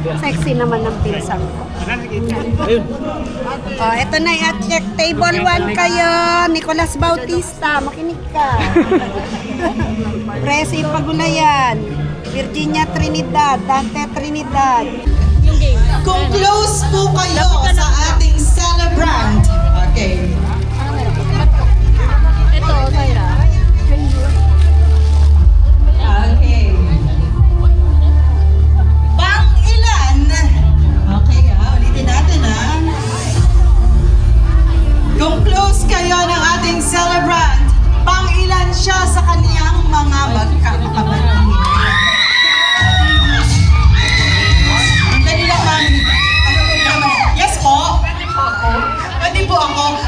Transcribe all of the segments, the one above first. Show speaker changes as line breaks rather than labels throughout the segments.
Sexy naman ng pinsan ko. Oh, eto na yung check table 1 kayo. Nicolas Bautista, makinig ka. Presi Pagulayan. Virginia Trinidad, Dante Trinidad.
Kung close po kayo sa ating celebrant. Okay.
Ito, Zaira.
Okay. Pang ilan? Okay, ulitin natin Kung close kayo ng ating celebrant, pang ilan siya sa kaniyang mga magkakapatid? Ang dali lang, mami. Yes po. Pwede po ako.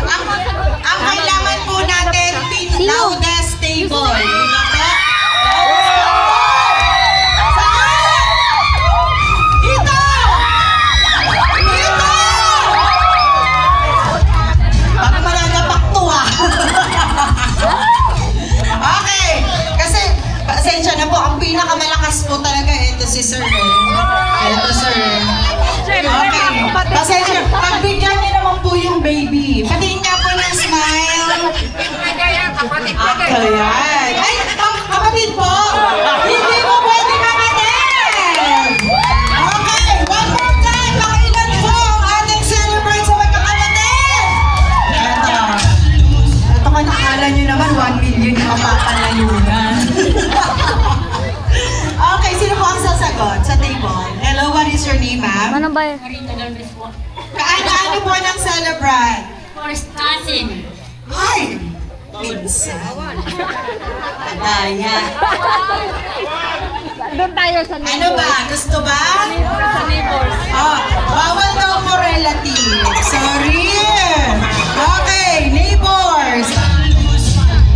Ang kailangan po natin, loudest table. Okay, kasi pasensya na po, ang pinakamalakas po talaga ito si Sir. Ito Sir. Okay, pasensya, pagbigyan niyo naman po yung baby. Patingin nga po ng smile. Ayan. Ay, kapatid po. Hindi mo pwede kapatid. Okay, one more time. Pakilan po ang ating celebrate sa magkakapatid. Ito ka nakala nyo naman, 1 million yung mapapalayunan. Okay, sino po ang sasagot sa table? Hello, what is your name, ma'am?
Ano ba yun?
Kaano po ng celebrant?
First cousin.
Ay! Minsan. Daya.
Doon tayo sa
Ano ba? Gusto ba?
Sa neighbors.
Bawal daw po relative. Sorry. Okay, neighbors.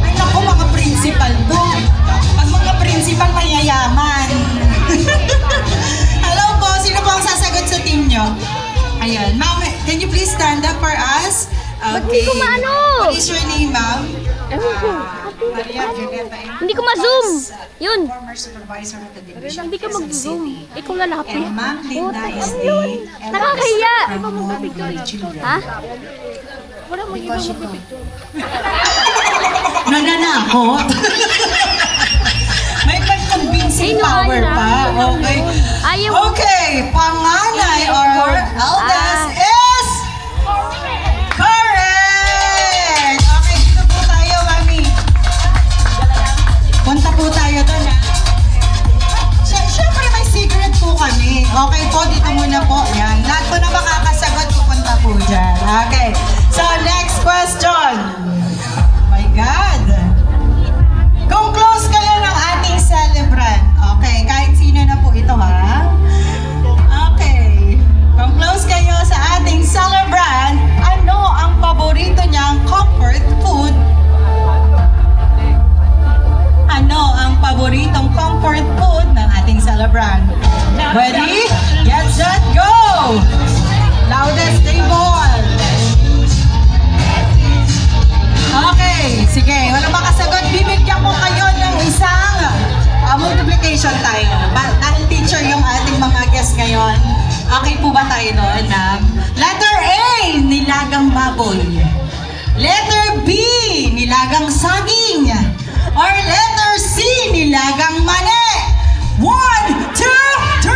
Ay naku, mga principal to. Pag mga principal, mayayaman. Hello po, sino po ang sasagot sa team nyo? Ayan, ma'am, can you please stand up for us? Okay.
Ba't di ko maano?
What is your name, ma'am?
Ewan ko.
Maria Violeta M.
Hindi ko ma-zoom. Yun.
Former supervisor of the division.
Hindi ka mag-zoom. Ikaw lalapit.
And Ma'am Linda is
Puta,
the
nakakahiya. Ha?
Wala mo iba nananakot. May pag-convincing power pa. Okay.
Ayaw.
Okay, panganay or eldest is correct. Okay, dito po tayo, mami. Punta po tayo doon, Siyempre may secret po kami. Okay po, dito muna po. Yan. Lahat po na makakasagot, pupunta po dyan. Okay. So, next question. Oh my God. Kung close kayo ng ating celebrant. Okay, kahit sino na po ito, ha? Okay. Kung close kayo sa ating celebrant, ano ang paborito niyang comfort food? Ano ang paboritong comfort food ng ating celebrant? Ready? Get set, go! Loudest table! Okay, sige. Walang makasagot. Bibigyan ko kayo ng isang multiplication tayo. Dahil teacher yung ating mga guests ngayon. Okay po ba tayo doon? Letter A, nilagang baboy. Letter B, nilagang saging. Or letter C, nilagang mani. 1, 2, 3!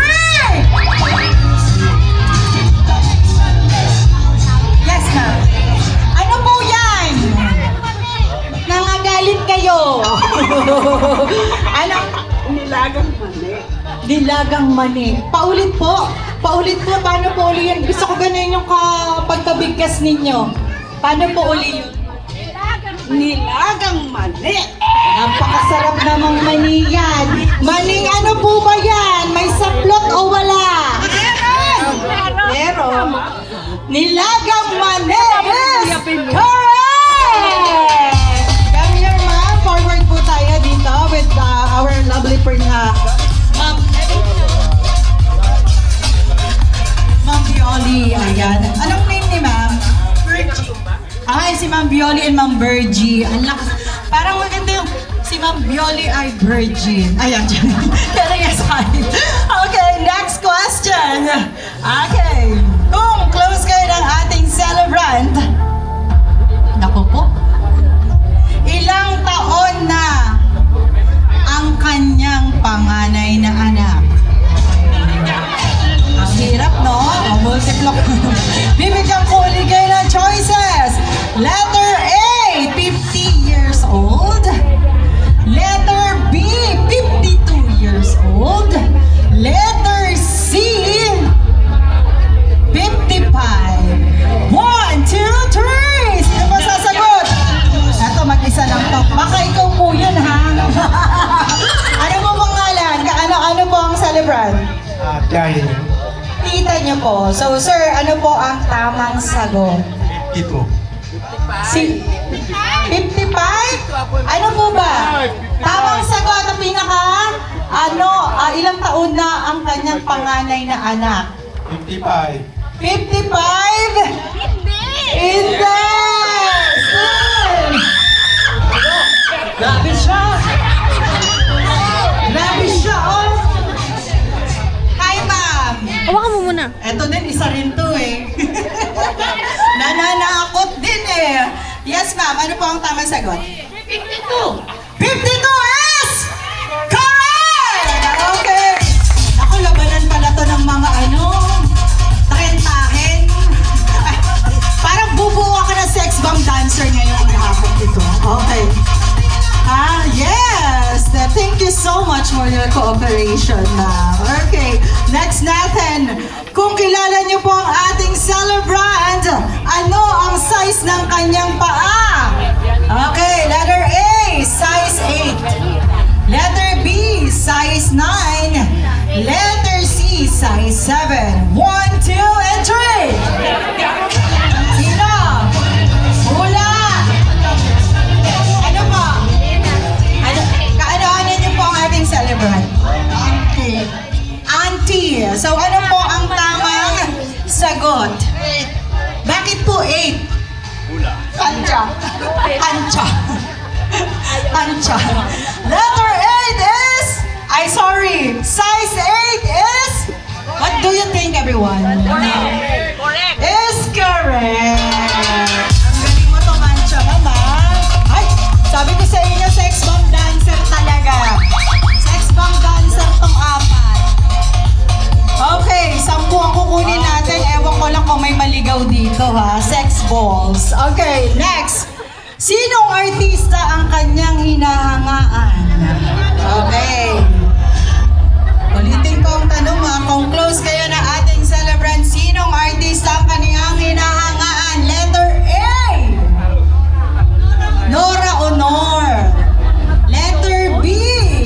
Yes, ma'am. Ano po yan? Nangagalit kayo. Ano?
Nilagang mali.
Nilagang mani. Paulit po. Paulit po. Paano po uli yun? Gusto ko ganun yung pagkabigkas ninyo. Paano po uli yun?
Nilagang mali.
Napakasarap namang mani yan. Maning ano po ba yan? May saplot o wala?
Meron.
Nilagang mani is correct! Come here, ma'am. Forward po tayo dito with our lovely ma'am. Ma'am Violi, ayan. Anong name ni ma'am? Virgie. Ay, si Ma'am Violi and Ma'am Virgie. Ang lakas. Parang maganda yung si si Ma'am Bioli ay virgin. Ayan, kidding aside. Okay, next question. Okay, kung close kayo ng ating celebrant, naku po, ilang taon na ang kanyang panganay na anak? Ang hirap, no? O, multiplo. Bibigyan ko ulit kayo ng choices. Letter A, 50 years old. Letter B, 52 years old. Letter C, 55. 1, 2, 3. Sino ba sasagot? Eto, mag-isa lang to. Baka ikaw po yun, ha? Ano po pangalan? Ano po ang celebrant?
Dahil
Tita niyo po. So, sir, ano po ang tamang sagot?
ito.
Si 55? Ano po ba? Tamang sagot ang pinaka ilang taon na ang kanyang panganay na anak?
55.
55? Hindi! Grabe siya! Grabe siya, oh! Hi, ma'am!
Hawakan mo muna.
Eto din, isa rin to eh. Nananakot din eh. Yes, ma'am. Ano po ang tamang sagot? 52. 52 is correct! Okay. Ako, labanan pala to ng mga takentahin. Parang bubuo ka ng sex bomb dancer ngayong hapon ito. Okay. Yes! Thank you so much for your cooperation, ma'am. Okay, next natin. Kung kilala niyo po ang ating celebrant, ano ang size ng kanyang paa? Okay, letter A, size 8. Letter B, size 9. Letter C, size 7. 1, 2, and 3. Sino? Hula! Ano po? Ano niyo po ang ating celebrant? Auntie. So, ano po ang tamang sagot? Bakit po 8? Ancha. Letter 8 is... size 8 is... What do you think, everyone?
Correct.
Is correct. Ang galing mo to, Mancha, mama. Ay, sabi ko sa inyo, sex bomb dancer talaga. Sex bomb dancer tong apat. Okay, 10 ang kukunin natin. Ewan ko lang kung may maligaw dito, ha. Sex balls. Okay, next. Sinong artista ang kanyang hinahangaan? Okay. Ulitin ko ang tanong, ha. Kung close kayo na ating celebrant, sinong artista ang kanyang hinahangaan? Letter A, Nora Honor. Letter B,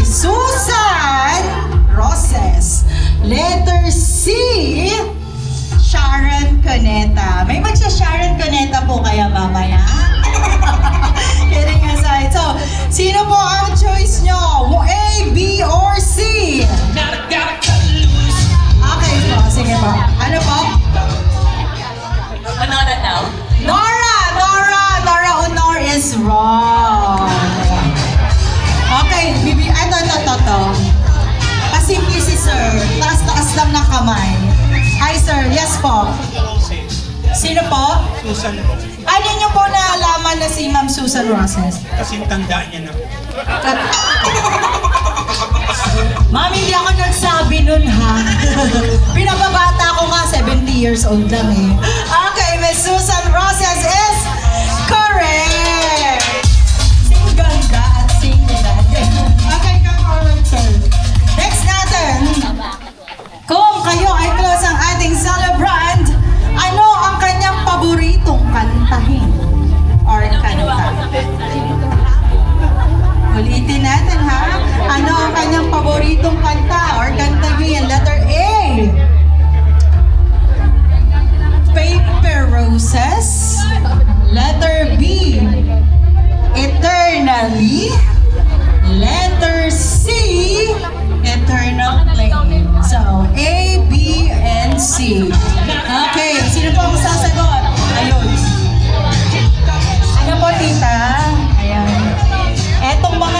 Susan Roses. Letter C, Sharon Cuneta. May magsha-Sharon Cuneta po kaya mamaya? Kidding aside. So, sino po ang choice nyo? A, B, or C? Okay po, sige po. Ano po?
Another now.
Nora Honor is wrong. Okay, ito. Pasimple si sir. Taas-taas lang ng kamay. Hi sir, yes po. Sino po?
Susan,
Ano niyo po naalaman na si Ma'am Susan Roses?
kasing tanda niya na.
Ma'am, hindi ako nagsabi nun ha. Pinababata ko nga, 70 years old lang eh. Okay, Miss Susan Roses is correct! Sing ganda at sing ganda. Okay, come forward, sir. Next natin. Kung kayo ay close ang ating celebrant, ano ang kanyang paboritong kantahin? Or kanta? Ulitin natin ha. Ano ang kanyang paboritong kanta or kantahin? Letter A, Paper Roses. Letter B, Eternally. Letter C, Eternal Flame. So, A, B, and C. Okay, sino po ang sasagot? Ayun. Ano po, tita? Ayan. Etong mga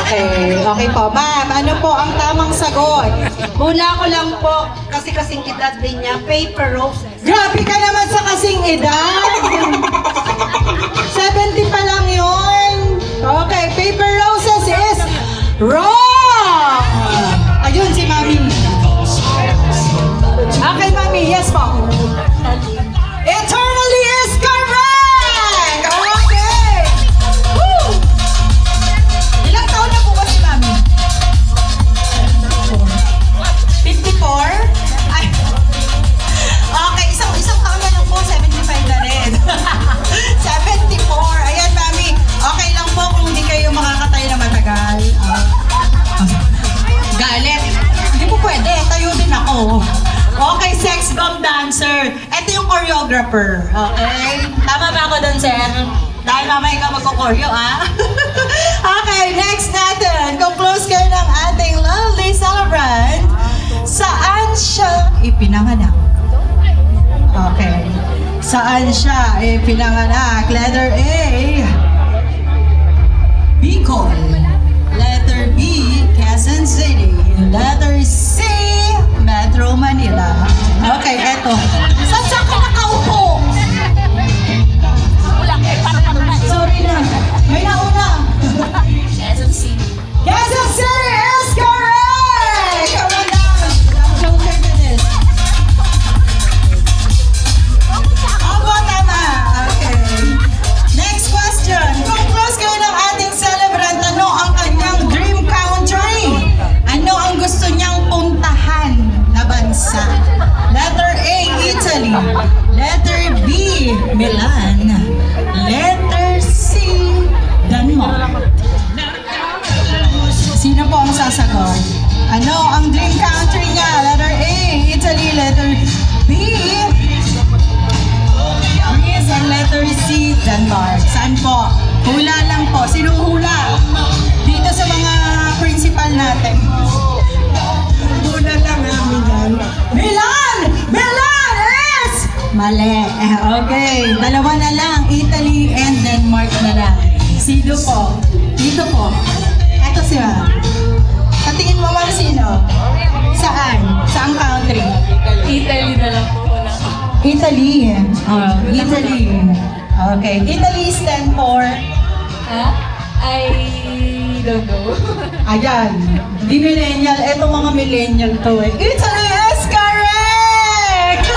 Okay po. Ma'am, ano po ang tamang sagot?
Hula ko lang po, kasi kasing edad din niya, paper roses.
Grabe ka naman sa kasing edad. 70 pa lang yun. Okay, paper roses is wrong. Ayun si Mami. Okay, Mami. Yes po. Eternally is correct. Okay. Woo! Ilang taon na po ba si Mami? 54? Ay. Okay, isang taon na lang po, 75 na rin. 74. Ayan, Mami. Okay lang po kung hindi kayo makakatayo na matagal. Galit. Hindi po pwede. Tayo din ako. Okay, sex bomb dancer. Ito yung choreographer. Okay? Tama ba ako dun, sir? Dahil mamaya ka magko-choreo, ah? Okay, next natin. Kung close kayo ng ating lovely celebrant, saan siya ipinanganak? Okay. Saan siya ipinanganak? Letter A, Bicol. Letter B, Quezon City. Letter C, Metro Manila. Okay, eto. Saan ka nakaupo? Sorry na. May nauna. Quezon City is correct! Come on down. Closer to this. Opo, tama. Okay. Next question. Kung close kayo ng ating celebrant, ano ang kanyang dream country? Ano ang gusto niyang puntahan na bansa? Letter A, Italy. Letter B, Milan. Letter C, Denmark. Sino po ang sasagot? Ano ang dream country niya? Letter A, Italy. Letter B, Greece. And letter C, Denmark. Saan po? Hula lang po. Sino hula? Dito sa mga principal natin. Hula lang namin yan. Milan! Milan is mali. Okay. Dalawa na lang. Italy and Denmark na lang. Sino po? Dito po. Ito siya. Patingin mo ma'am sino? Saan? Saang country?
Italy na lang po na.
Italy. Italy. Okay. Italy stand for?
Ha? I don't know.
Ayan. Di millennial. Eto mga millennial to eh. Italy is correct!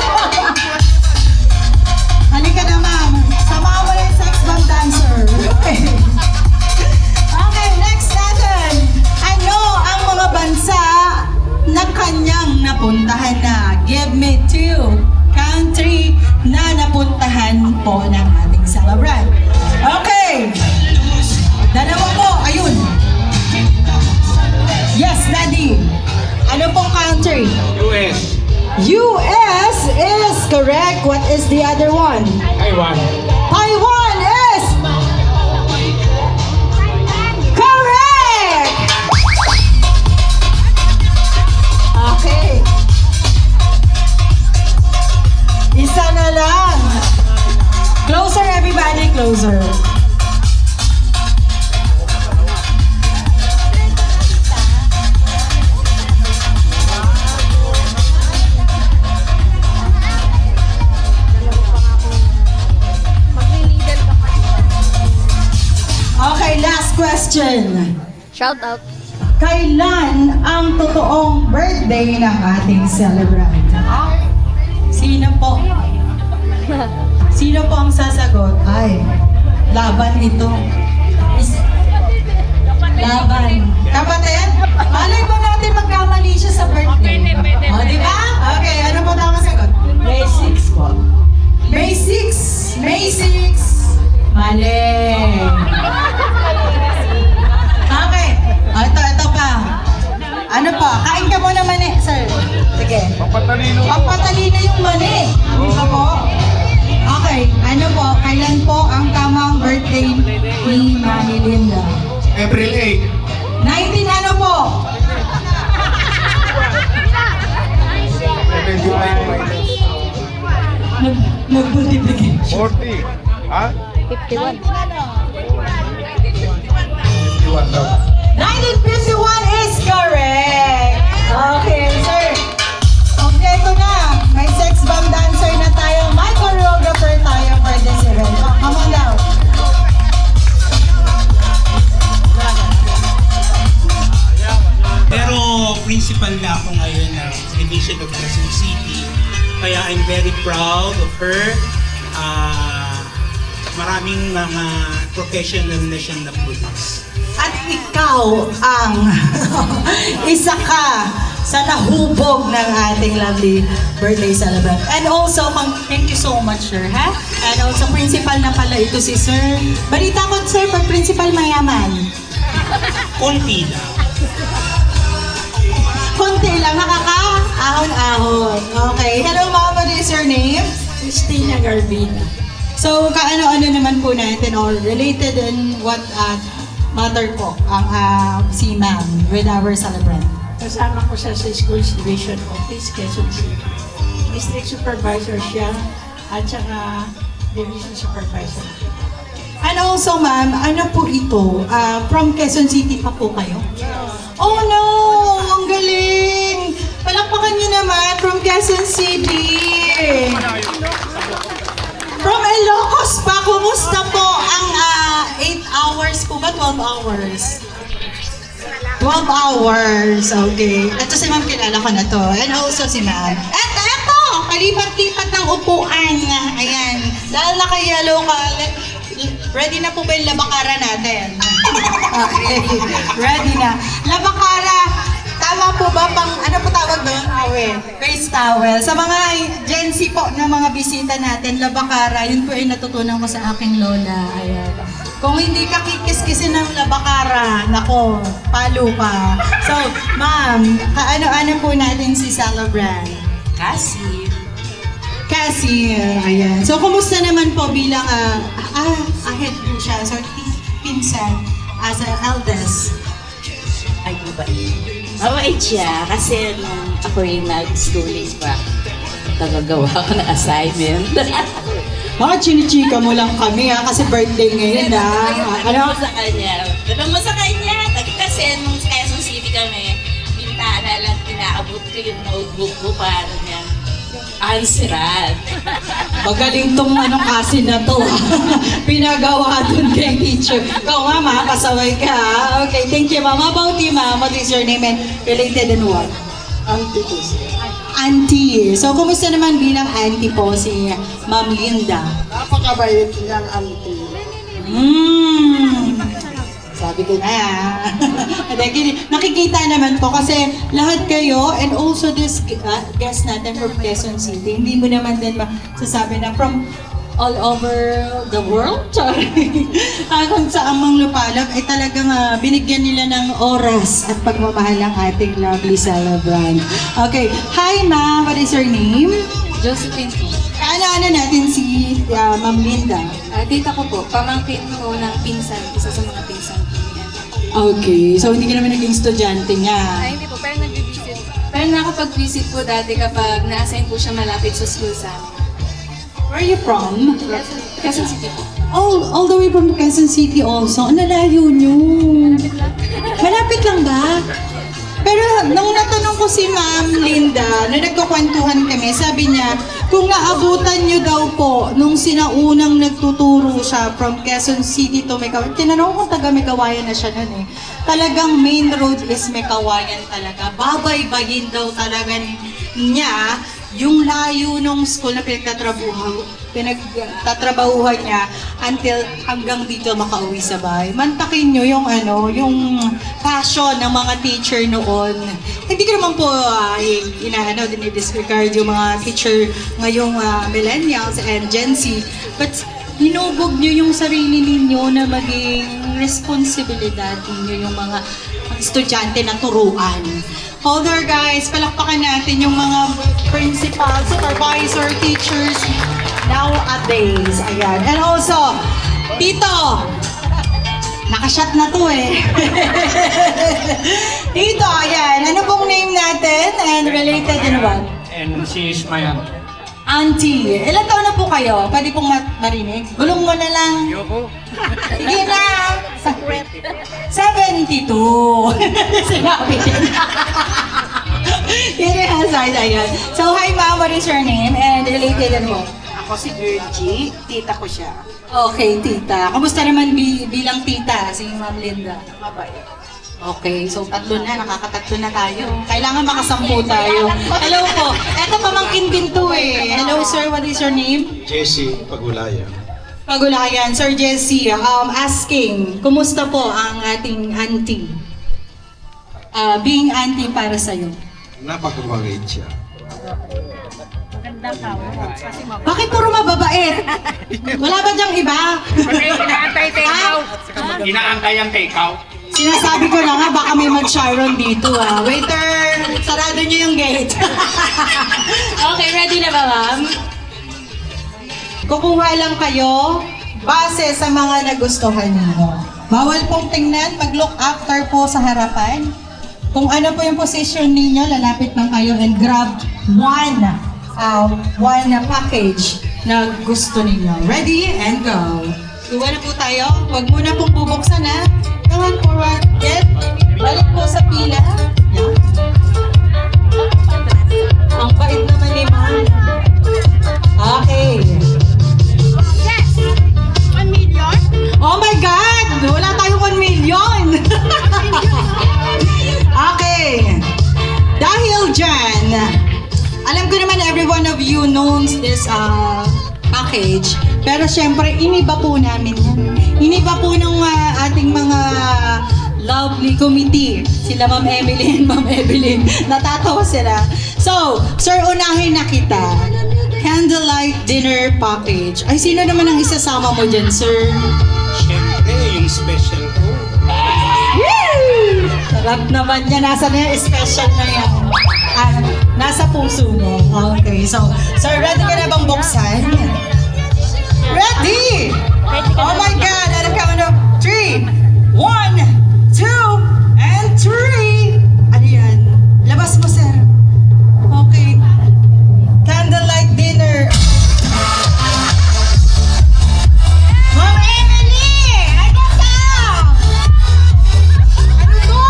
Halika na ma'am. Samahan mo na yung sex bomb dancer. Okay. Okay, next natin. Ano ang mga bansa na kanyang napuntahan na? Give me 2 country na napuntahan po ng ating celebrant. Okay. Dalawa po. Ayun. Yes, Daddy. Ano pong country?
US.
US is correct. What is the other one?
Taiwan.
Taiwan is correct! Okay. Isa na lang. Closer, everybody. Closer. Okay, last question.
Shout out.
Kailan ang totoong birthday ng ating celebrant? Sino po? Sino po ang sasagot? Ay, laban ito. Laban. Kapatid, malay mo natin magkamali siya sa birthday. O, di ba? Okay, ano po tama sagot?
May 6 po.
May 6. May 6. Mali. Okay. Ito pa. Ano pa? Kain ka muna mani, sir. Sige. Papatalino yung mani. Ito po. Okay. Ano po? Kailan po ang tamang birthday ni Mami Linda?
April 8.
19 ano po? Nag-multiplicate.
40. Ha?
51.
51 daw.
1951 is correct. Okay, sir. Kompleto na. May sex bomb dancer na tayo. May choreographer tayo for this event. Oh, come on down.
Pero principal na ako ngayon ng Division of Quezon City. Kaya I'm very proud of her. Maraming mga professional na siyang na-produce.
At ikaw ang isa ka sa nahubog ng ating lovely birthday celebrant. And also, thank you so much, sir, ha? And also, principal na pala ito si sir. Balita ko, sir, pag principal mayaman.
Konti lang.
Konti lang, nakaka-ahon-ahon. Okay. Hello, ma'am. What is your name?
Christina Garbina.
So, kaano-ano naman po natin or related in what matter po ang si ma'am with our celebrant.
Kasama ko siya sa Schools Division Office, Quezon City. District Supervisor siya at saka Division Supervisor.
And also, ma'am, ano po ito? From Quezon City pa po kayo? Oh no! Ang galing! Palakpakan niyo naman from Quezon City! From Ilocos pa, kumusta po ang 8 hours po ba? 12 hours? 12 hours, okay. Ito si ma'am, kilala ko na to. And also si ma'am. At eto, kalipat-lipat ng upuan. Ayan. Dahil naka-yellow ka, ready na po ba yung labakara natin? Okay, ready na. Labakara, tama po ba pang, ano po tawag doon? Towel. Face towel. Sa mga Gen Z po na mga bisita natin, labakara, yun po ay natutunan ko sa aking lola. Ayan. Kung hindi ka kikis-kisin ng labakara, nako, palo ka. So, ma'am, kaano-ano po natin si celebrant?
Cassie.
Cassie, ayan. So, kumusta naman po bilang, ahead po siya, so, pinsan, as an eldest?
Ay, mabait siya kasi nung ako rin nag-schooling pa, nagagawa ko ng assignment.
Mga chinichika mo lang kami kasi birthday ngayon
Ano mo sa kanya? Tanong mo sa kanya? Kasi nung Quezon City kami, pinaalala at pinaabot ko yung notebook ko para niya answeran.
Magaling tong kasi na to. Pinagawa dun kay teacher. Ikaw nga, ma, pasaway ka. Okay, thank you, ma'am. How about you, ma'am? What is your name and related in what?
Auntie ko siya.
Auntie. So, kumusta naman bilang auntie po si Ma'am Linda?
Napakabait niyang auntie.
Sabi ko na. Nakikita naman po kasi lahat kayo and also this guest natin from Quezon City, hindi mo naman din masasabi na from all over the world. Kung saan mang lupalop, ay talagang binigyan nila ng oras at pagmamahal ang ating lovely celebrant. Okay. Hi, ma'am. What is your name?
Josephine po.
Ano natin si Ma'am Linda?
Tita ko po, pamangkin ko ng pinsan, isa sa mga pinsan ko. Yan.
Okay. So, hindi ka naman naging estudyante niya.
Hindi po, pero nag-visit. Pero nakapag-visit po dati kapag na-assign po siya malapit sa school sa amin.
Where are you from?
Quezon City po.
All the way from Quezon City also. Ang lalayo nyo. Malapit lang ba? Pero nung natanong ko si Ma'am Linda, na nagkukwentuhan kami, sabi niya, kung naabutan niyo daw po, nung sinaunang nagtuturo siya from Quezon City to Mekawayan, tinanong ko taga Mekawayan na siya nun eh. Talagang main road is Mekawayan talaga. Babaybayin daw talaga niya yung layo nung school na pinagtatrabahuhan niya until hanggang dito makauwi sa bahay. Mantakin nyo yung passion ng mga teacher noon. Hindi ko naman po dinidisregard yung mga teacher ngayong millennials and Gen Z. But hinubog nyo yung sarili ninyo na maging responsibilidad ninyo yung mga estudyante na turuan. Hold on guys, palakpakan natin yung mga principal, supervisor, teachers nowadays. Ayan. And also, Tito, nakashot na to eh. Tito, ayan. Ano pong name natin and related in what?
And she is my aunt.
Auntie. Ilan taon na po kayo? Pwede pong marinig? Gulong mo na lang. Sige na. 72. Sinabi din. Yun yung hazard, ayun. So, hi ma'am, what is your name? And related mo?
Ako si Girl G, tita ko siya.
Okay, tita. Kamusta naman bilang tita, si Ma'am Linda?
Mabait.
Okay, so tatlo na, nakakatatlo na tayo. Kailangan makasampu tayo. Hello po. Eto pamangkin din to eh. Hello sir, what is your name?
Jesse Pagulaya.
Pagulayan, Sir Jesse, asking, kumusta po ang ating auntie? Being auntie para sa'yo.
Napakabait siya.
Bakit puro mababait? Wala ba diyang iba?
Inaantay ang take-out.
Sinasabi ko na nga, baka may mag-Sharon dito ah. Waiter, sarado niyo yung gate.
Okay, ready na ba, ma'am?
Kukuha lang kayo base sa mga nagustuhan niyo. Bawal pong tingnan, mag-look after po sa harapan. Kung ano po yung position ninyo, lalapit lang kayo and grab one package na gusto ninyo. Ready and go. Kuha na po tayo. Huwag muna pong bubuksan ha. Come on forward. Get. Balik po sa pila. Yan. Ang bait naman ni ma'am. Okay. Oh my God! Wala tayong 1 million! Okay. Dahil dyan, alam ko naman every one of you knows this package. Pero syempre, iniba po namin yan. Iniba po ng ating mga lovely committee. Sila Ma'am Emily and Ma'am Evelyn. Natatawa sila. So, sir, unahin na kita. Candlelight dinner package. Ay, sino naman ang isasama mo dyan, sir?
Siyempre, yung special ko.
Woo! Sarap naman niya. Nasa na yung special na yan. Nasa puso mo. Okay, so, sir, ready ka na bang buksan? Ready! Oh my God! At a count of 3, 1, 2, and 3! Ano yan? Labas mo, sir. Okay. Candlelight dinner. Ma'am Emily! Ano ka? Ano to?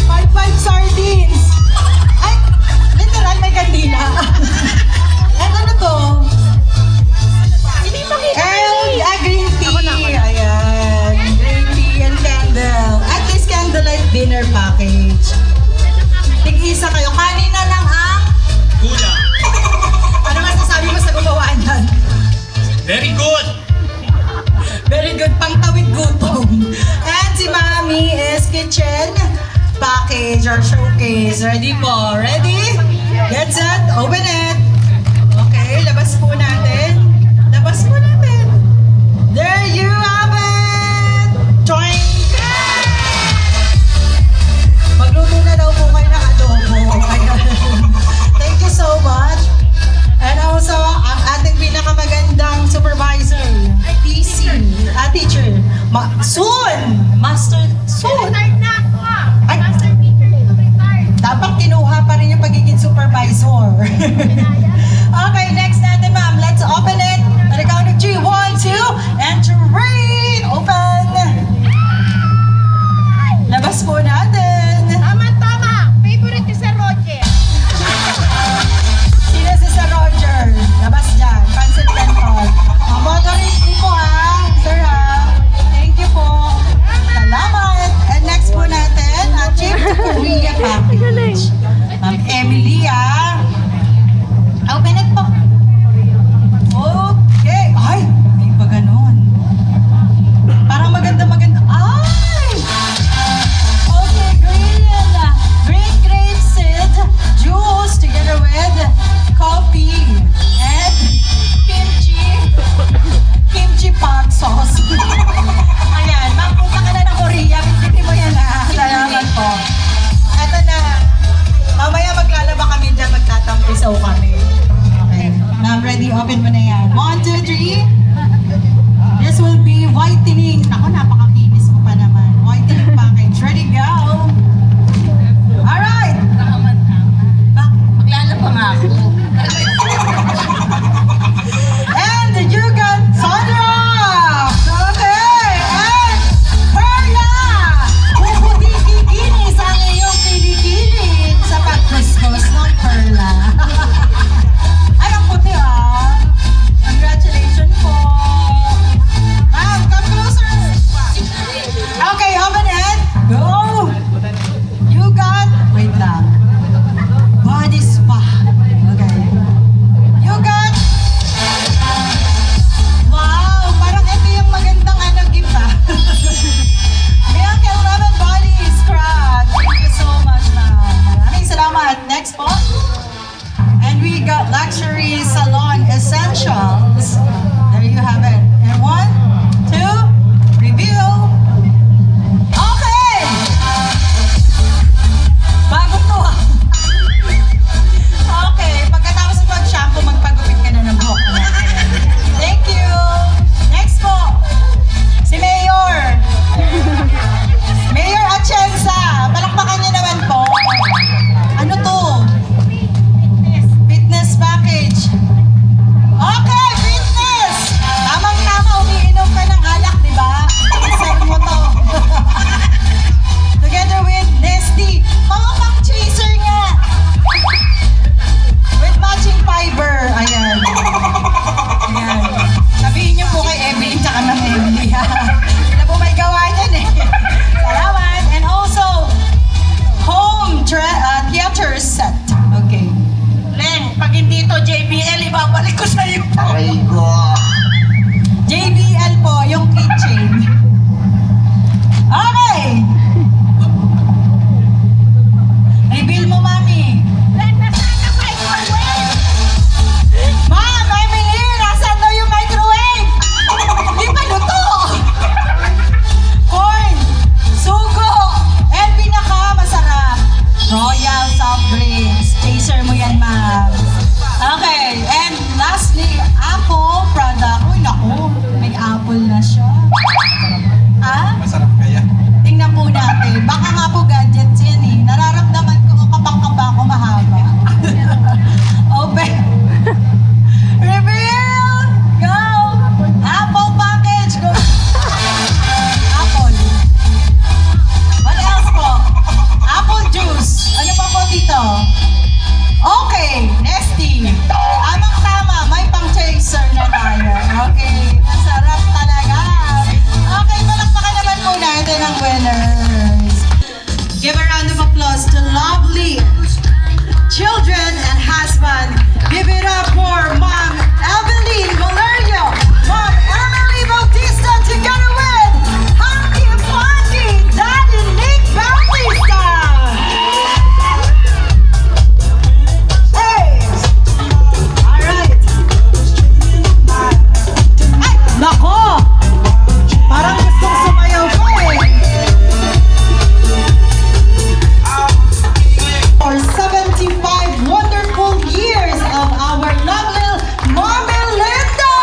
5 sardines. Ay, literal may kandila. At ano to? Green tea. Ayan. Green tea and candle. At least candlelight dinner package. Tig-isa kayo. Kanina lang ang...
Kulang.
Ano masasabi mo sa gumawa niyan?
Very good.
Very good, pangtawid gutom. And si Mami is kitchen package or showcase. Ready po? Ready? Get set, open it. Okay, labas po natin. Labas po natin. There you have it! Join! Magluto na daw po kayo ng adobo. Ayan. Thank you so much. And also, ang ating pinakamagandang supervisor, PC, teacher, soon! Master, soon! Ay, dapat kinuha pa rin yung pagiging supervisor. Okay, next natin ma'am. Let's open it. At the count of 3, 1, 2, and 3! Open! Labas po natin.
Tama! Favorite ni Sir Roger.
Sino si Sir Roger? Labas dyan. Pancit Canton. Moderate din po ha. Sir ha. Thank you po. Salamat. And next po natin, Chip to Korea package. Ma'am Emily ha. Open it po. Okay. Ay, hindi pa ganun. Parang maganda. Ay! Okay, green grape seed juice together with coffee and kimchi pak sauce. Ayan, magpunta ka na ng Korea, bitbitin mo yan ha. Salamat po. Eto na, mamaya maglalaba kami dyan, magtatampisaw kami. Okay, now I'm ready, open mo na yan. 1, 2, 3. This will be whitening. Ako, napakakinis mo pa naman. Whitening package. Ready, go! Alright!
Maglalaba nga ako.
And you got Sandra! Okay! And Perla! na siya. Ah?
Masarap kaya.
Tingnan po natin. Baka nga po gadgets yan eh. Nararamdaman ko kapang-kaba ko mahaba. Open. Reveal! Go! Apple package! Go! Apple. What else po? Apple juice. Ano pa po dito? Okay, nesty. Tamang-tama, may pang-chaser na tayo. Okay, masarap talaga. Okay, palakpakan naman po natin ang winners. Give a round of applause to lovely children and husband. Give it up for Mom Evelyn Valerio, Mom Emily Bautista, together with Happy Funky Daddy Nick Bautista. Hey! Alright. Ay, nako! Parang gustong sumayaw ko eh. For 75 wonderful years of our lovely Mommy Linda!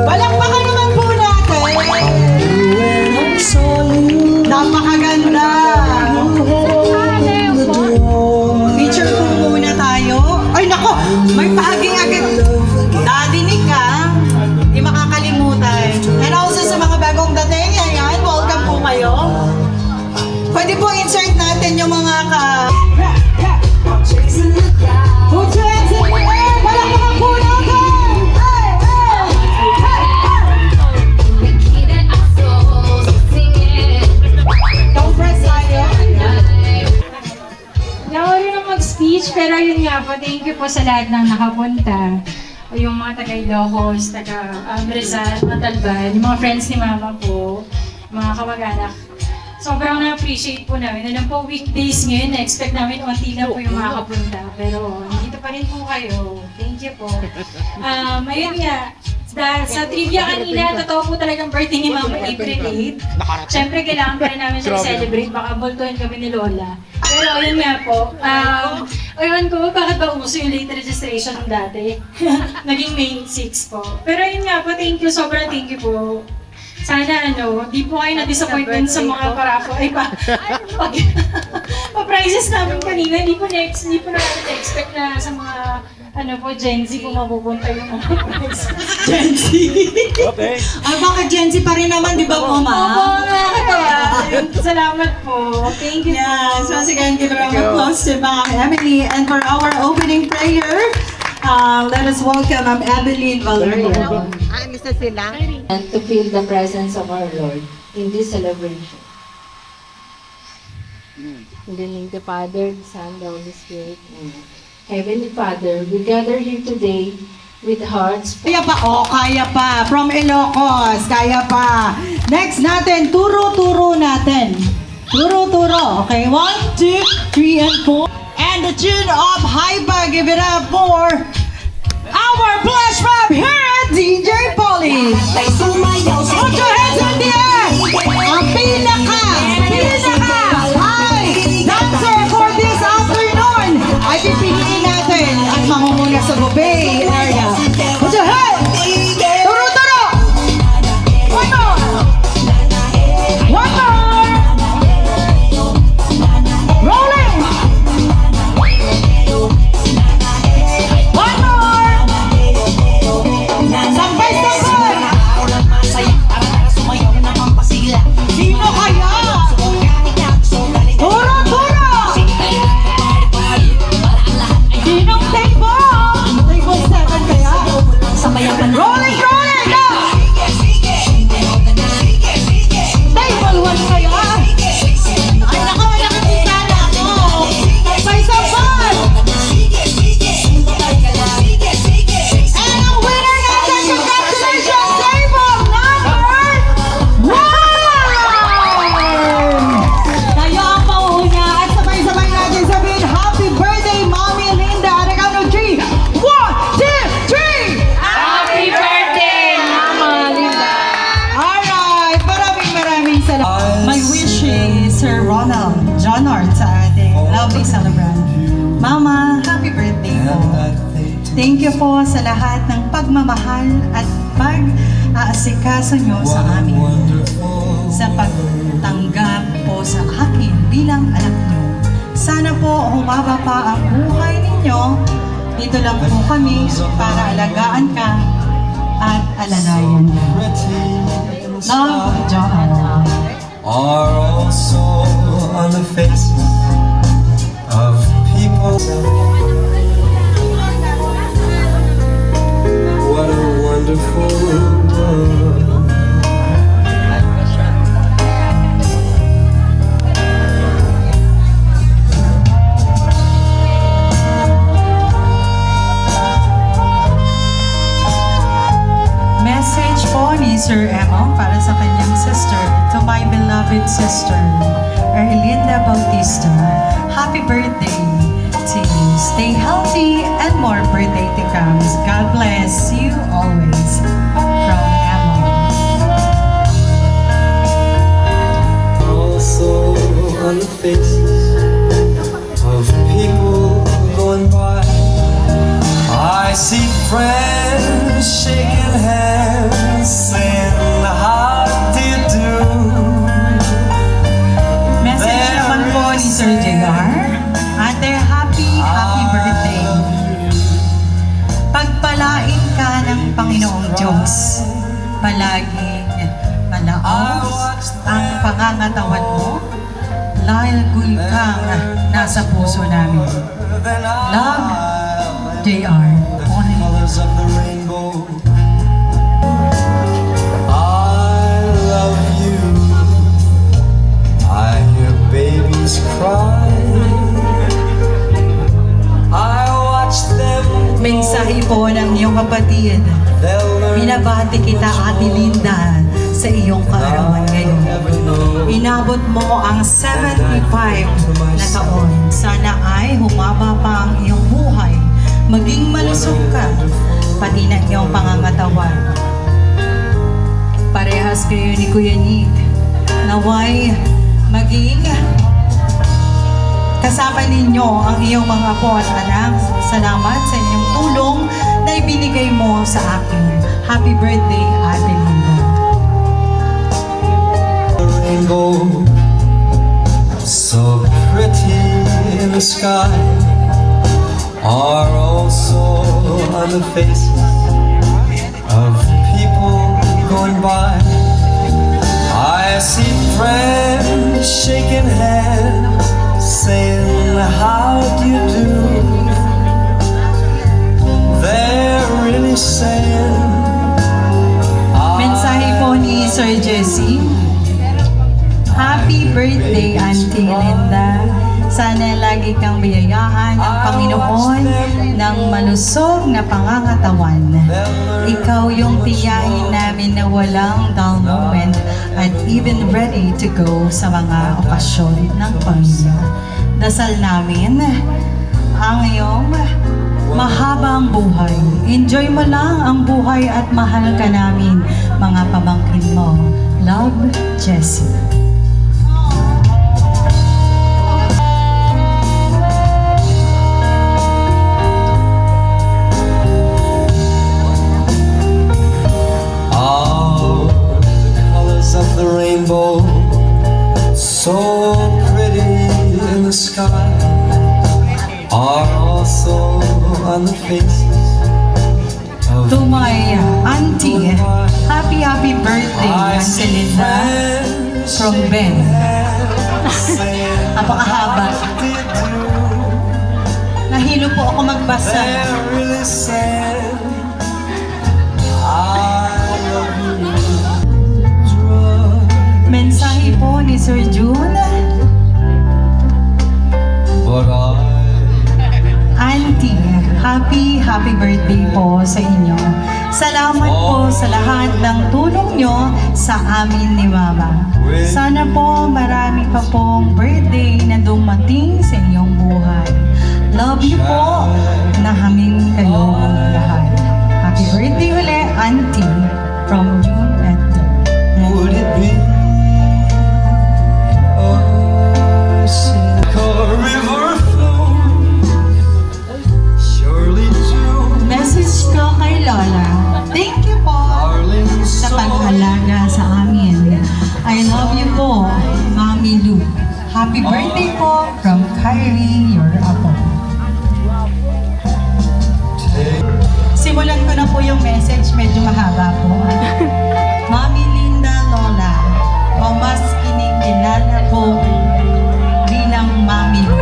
Palakpakan naman po natin! Napakaganda! Feature po muna tayo. Ay nako! May pahaging agad. Daddy Nick ah. Hindi makakalimutan. And also sa mga bagong dating, ayan, welcome po kayo. Pwede po insert natin yung mga Put your hands in the air! Palakpakan po natin! Hey, hey, hey! Don't press tayo.
Nawa rin ang mag-speech, pero yun nga po, thank you po sa lahat ng nakapunta. Yung mga taga-Ilocos, taga-Rizal, Montalban, yung mga friends ni Mama po, mga kamag-anak. Sobrang na-appreciate po namin. Alam po, weekdays ngayon, na-expect namin unti na po yung makakapunta. Pero dito pa rin po kayo. Thank you po. Ayun nga, sa trivia kanina, totoo po talagang birthday ni Mama April 8. Siyempre, kailangan pa rin namin mag-celebrate. Baka bultuhin kami ni Lola. Pero ayun nga po, ayun ko, bakit ba uso yung late registration dati? Naging May 6 po. Pero ayun nga po, thank you, sobrang thank you po. Sana di po kayo na-disappointment sa mga parafo. Ay pa, pa-prizes namin kanina, hindi po natin expect na sa mga Gen Z kung mapupunta yung mga prize.
Gen Z.
Okay.
Ay, bakit Gen Z pa rin naman, di ba po, Ma?
Oo, nakakatawa. Salamat po. Thank you.
Yeah, so once again, give a round of applause to Ma'am Emily. And for our opening prayer, let us welcome Ma'am Evelyn Valerio.
And to feel the presence of our Lord in this celebration. In the name of the Father, the Son, the Holy Spirit. Amen. Heavenly Father, we gather here today with hearts.
Kaya pa, kaya pa. From Ilocos, kaya pa. Next natin, turo-turo natin. Turo-turo. Okay, 1, 2, 3, and 4. And the tune of Hypa, give it up for our flash mob here at DJ Polly. Put your hands in the air. Ang pinaka high dancer for this afternoon ay pipiliin natin at mangunguna sa Bay area. Put your hands. Turo-turo. One more. One more. Rolling. One more. Sampay-sampay. Sino kaya? Turo-turo. Sinong table? Table 7. Thank you po sa lahat ng pagmamahal at pag-aasikaso nyo sa amin. Sa pagtanggap po sa akin bilang anak nyo. Sana po humaba pa ang buhay ninyo. Dito lang po kami para alagaan ka at alalayan ka. Love, Joanna.
Are also on the faces of people. What a wonderful world.
Message po ni Sir Emo para sa kanyang sister, to my beloved sister, Erlinda Bautista. Happy birthday to you. Stay healthy and more birthday to come. God bless you always. From Emo.
Also on the faces of people going by. I see friends shaking hands, saying how do you do.
Message naman po ni Sir JR. Ate, happy birthday. Pagpalain ka ng Panginoong Diyos. Palaging malaos ang pangangatawan mo. Lalagul kang nasa puso namin. Love, JR.
Colors of the rainbow. I love you. I hear babies cry. I watch them.
Mensahe po ng iyong kapatid.
They'll learn.
Binabati kita, Ate Linda, sa iyong kaarawan ngayon. Inabot mo ang 75 na taon. Sana ay humaba pa ang iyong buhay. Maging malusog ka, pati na iyong pangangatawan. Parehas kayo ni Kuya Nick. Naway maging kasama ninyo ang iyong mga apo at anak. Salamat sa inyong tulong na ibinigay mo sa akin. Happy birthday, Ate Linda.
The rainbow, so pretty in the sky, are also on the faces of people going by. I see friends shaking hands, saying how do you do. They're really saying
Mensahe po ni Sir Jesse. Happy birthday, Auntie Linda. Sana lagi kang biyayaan ng Panginoon ng malusog na pangangatawan. Ikaw yung tiyahin namin na walang dull moment at even ready to go sa mga okasyon ng pamilya. Dasal namin ang iyong mahabang buhay. Enjoy mo lang ang buhay at mahal ka namin, mga pamangkin mo. Love, Jessie.
all the colors of the rainbow, so pretty in the sky, are also on the faces of
To my auntie, happy birthday, Auntie Linda, from Ben. Napakahaba. Nahilo po ako magbasa. Mensahe po ni Sir June. Auntie, happy birthday po sa inyo. Salamat po sa lahat ng tulong nyo sa amin ni Mama. Sana po marami pa pong birthday na dumating sa inyong buhay. Love you po, nahamin kayong lahat. Happy birthday ulit, Auntie, from June at
Would it be a river flows surely to
Thank you po sa paghalaga sa amin. I love you po, Mami Lou. Happy birthday po from Kyrie, your apo. Simulan ko na po yung message, medyo mahaba po. Mami Linda Lola, o mas kinikilala po bilang Mami Lou.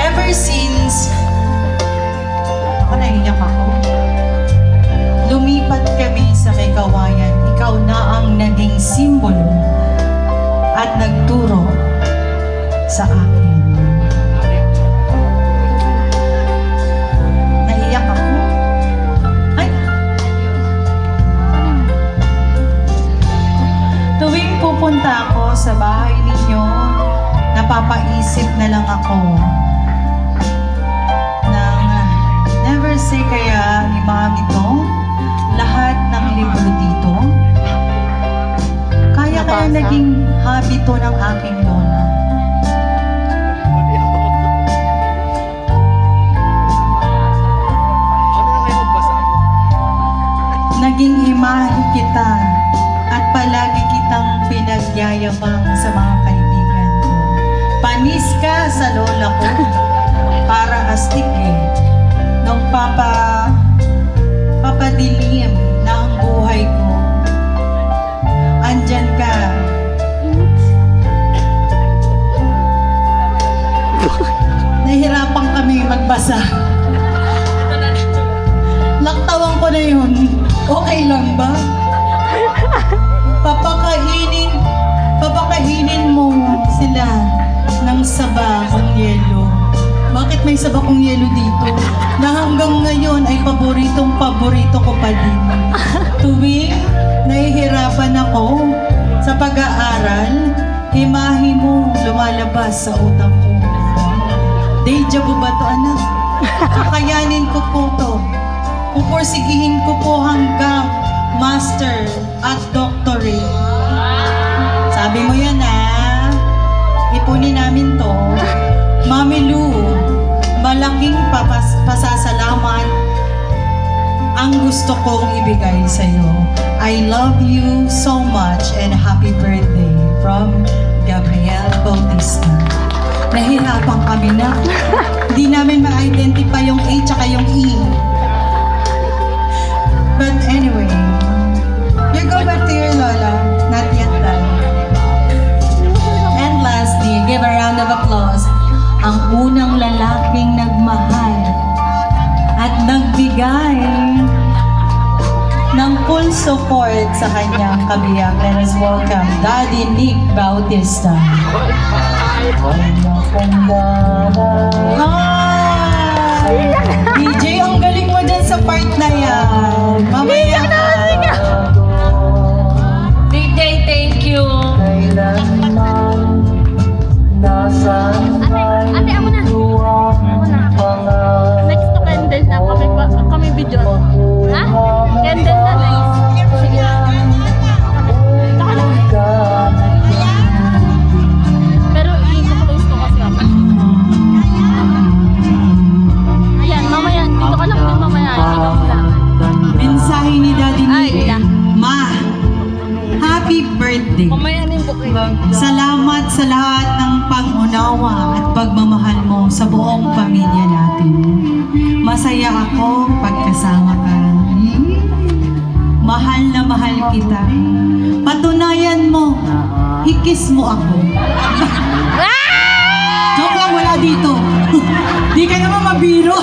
Ever since, naiyak ako. Lumipat kami sa may kawayan, ikaw na ang naging simbolo at nagturo sa akin. Naiyak ako. Ay! Tuwing pupunta ako sa bahay ninyo, napapaisip na lang ako ng never say kaya ni Mami to, lahat ng libro dito. Kaya naging hobby to ng aking lola. Naging imahe kita at palagi kitang pinagyayabang sa mga kaibigan ko. Panis ka sa lola ko para astig eh. Nung papadilim na ang buhay ko, andyan ka. Nahihirapan kami magbasa. Laktawan ko na yun. Okay lang ba? Papakainin mo sila ng saba kong yelo. Bakit may saba kong yelo dito? Na hanggang ngayon ay paborito ko pa din. Tuwing nahihirapan ako sa pag-aaral, imahe mo lumalabas sa utak ko. Deja vu ba to, anak? Kakayanin ko po to. Pupursigihin ko po hanggang master at doctorate. Sabi mo yan ipunin namin to. Mami Lou, malaking pasasalamat ang gusto kong ibigay sa'yo. I love you so much and happy birthday from Gabriel Bautista. Nahihirapan kami na. Hindi namin ma-identify yung A tsaka yung E. But anyway, you go back to your lola. Not yet done. And lastly, give a round of applause. Ang unang lalaking nagmahal at nagbigay ng full support sa kanyang kabiyak. Let us welcome Daddy Nick Bautista. Hi! DJ, ang galing mo dyan sa part na yan. Mamaya na.
DJ, thank you.
Ate, ako na.
Next to candle na kami video. Ha? Candle na next. Sige. Pero i-close ko kasi ako. Ayan, mamaya. Dito ka lang din mamaya. Hindi ka mula.
Mensahe ni Daddy Nick. Ma, happy birthday.
Mamaya na yung bukay.
Salamat sa lahat ng pag-unawa at pagmamahal mo sa buong pamilya natin. Masaya ako pagkasama ka. Mahal na mahal kita. Patunayan mo, ikis mo ako. Joke lang, wala dito. Di ka naman mabiro.